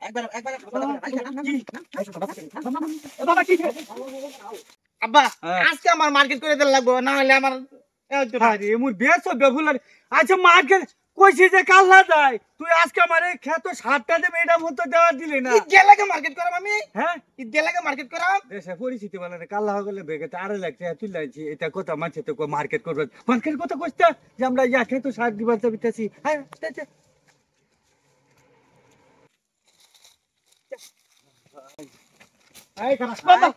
একবার একবার আব্বা আজকে আমার মার্কেট করে দিতে লাগবো না হলে আমার আরে মোর বেশ বেফুলার আচ্ছা মার্কেট কইছি যে কাল্লা যায় তুই আজকে আমারে খেত 7টা দেবে এটা মতো দেওয়া দিলি না ঈদ গেলাকে মার্কেট করাম আমি হ্যাঁ ঈদ গেলাকে মার্কেট করাম দেশে পরিচিতি বলে না কাল্লা হলে বেগে আরে লাগছে তুই লাগছি এটা কথা মানছে তো মার্কেট করবে মার্কেট কথা কইতে যে আমরা ইয়া খেত 7 দিবার চাইতেছি হ্যাঁ এই খারাপ বাবা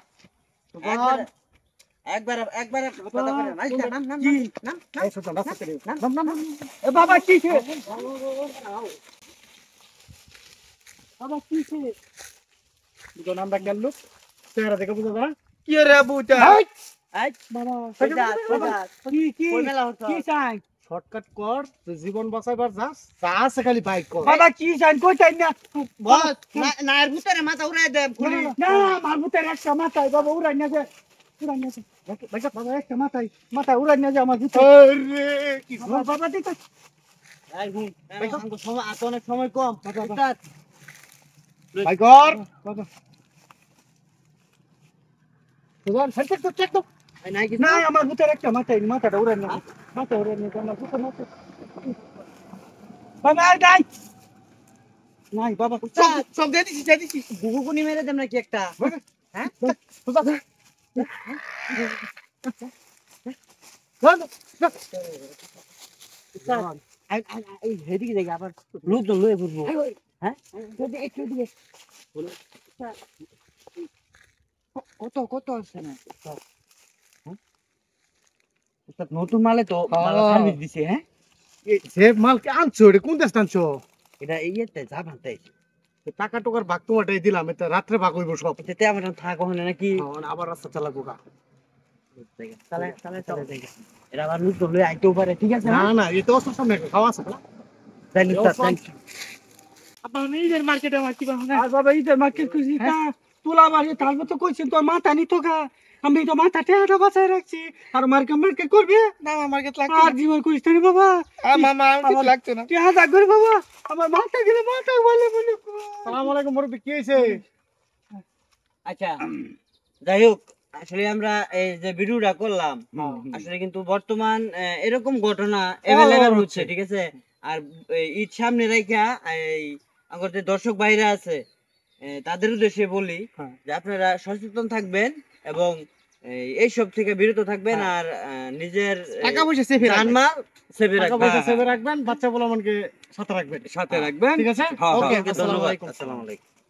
একবার একবার কথা করে আচ্ছা নাম নাম নাম এই ছোট রাস্তা করে নাম এ বাবা কি ছে বাবা কি ছে দুটো নাম ডাক গেল চেহারা দেখে বুঝা যায় কি রে বুটা এই বাবা কি কি মেলা হতো কি চাই শর্টকাট কর তুই জীবন বাঁচাইবার যাস যা আছে খালি বাইক কর বাবা কি চাই কই চাই না বস নায়ের ভিতরে মাথা উড়াই দে খুলি না মারবুতের একটা মাথায় বাবা উড়াই না যে উড়াই না যে বাবা একটা মাথায় উড়াই না যে আমার ভিতরে আরে কি বাবা দেখ এই হুন আমাকে সময় আর অনেক সময় কম উস্তাদ বাইক কর বাবা তোমার সেটা তো চেক দাও এই নাই কি না আমার ভিতরে একটা মাথাটা উড়াই না মাথা উড়াই না আমার ভিতরে মাথা বাবা আর নাই নাই বাবা সব দিয়ে দিছি গুগুনি মেরে দেম নাকি একটা হ্যাঁ উস্তাদ এই হেদিকে দেখি আবার লোকজন লয়ে ঘুরবো হ্যাঁ একটু দিকে কত আছে না উস্তাদ নতুন মালে তো সার্ভিস দিছে হ্যাঁ সে মাল কে আনছো রে কোন দেশ আনছো এটা এইতে যা ভান্তাই টাকা টোকার ভাগ তোমাটাই দিলাম এটা রাত্রে ভাগ হইব সব এতে আমার থাক ওখানে নাকি আবার রাস্তা চালাবো গা তাহলে এটা আবার লোকজন লয়ে আইতেও পারে ঠিক আছে না না এটা অসুস্থ সামনে খাওয়া আছে তাই উস্তাদ আপনার নিজের মার্কেটে আমার কি বাবা আর বাবা ইদের মার্কেট খুশি তা তোলা মারি তারপর তো কইছেন তোর মাথা নি তো গা আমি তো মাথা টেহাটা বাঁচায় রাখছি আর মার্কেট করবে না আমার মার্কেট লাগছে আর জীবন করিস না বাবা মামা আমার লাগছে না টেহা যা করে বাবা আমার মাথা গেলে মাথা বলে বলে সালাম আলাইকুম মুরব্বি কি হইছে আচ্ছা যাই হোক আসলে আমরা এই যে ভিডিওটা করলাম আসলে কিন্তু বর্তমান এরকম ঘটনা এভেলেবেল হচ্ছে ঠিক আছে আর ঈদ সামনে রাখা এই আমার যে দর্শক ভাইরা আছে তাদের উদ্দেশ্যে বলি যে আপনারা সচেতন থাকবেন এবং এইসব থেকে বিরত থাকবেন আর নিজের টাকা পয়সা সেফে জানমাল সেভে টাকা রাখবেন পয়সা সেভে রাখবেন বাচ্চা বলা মনকে সাথে রাখবেন সাথে রাখবেন ঠিক আছে হ্যাঁ, ওকে ধন্যবাদ আসসালামু আলাইকুম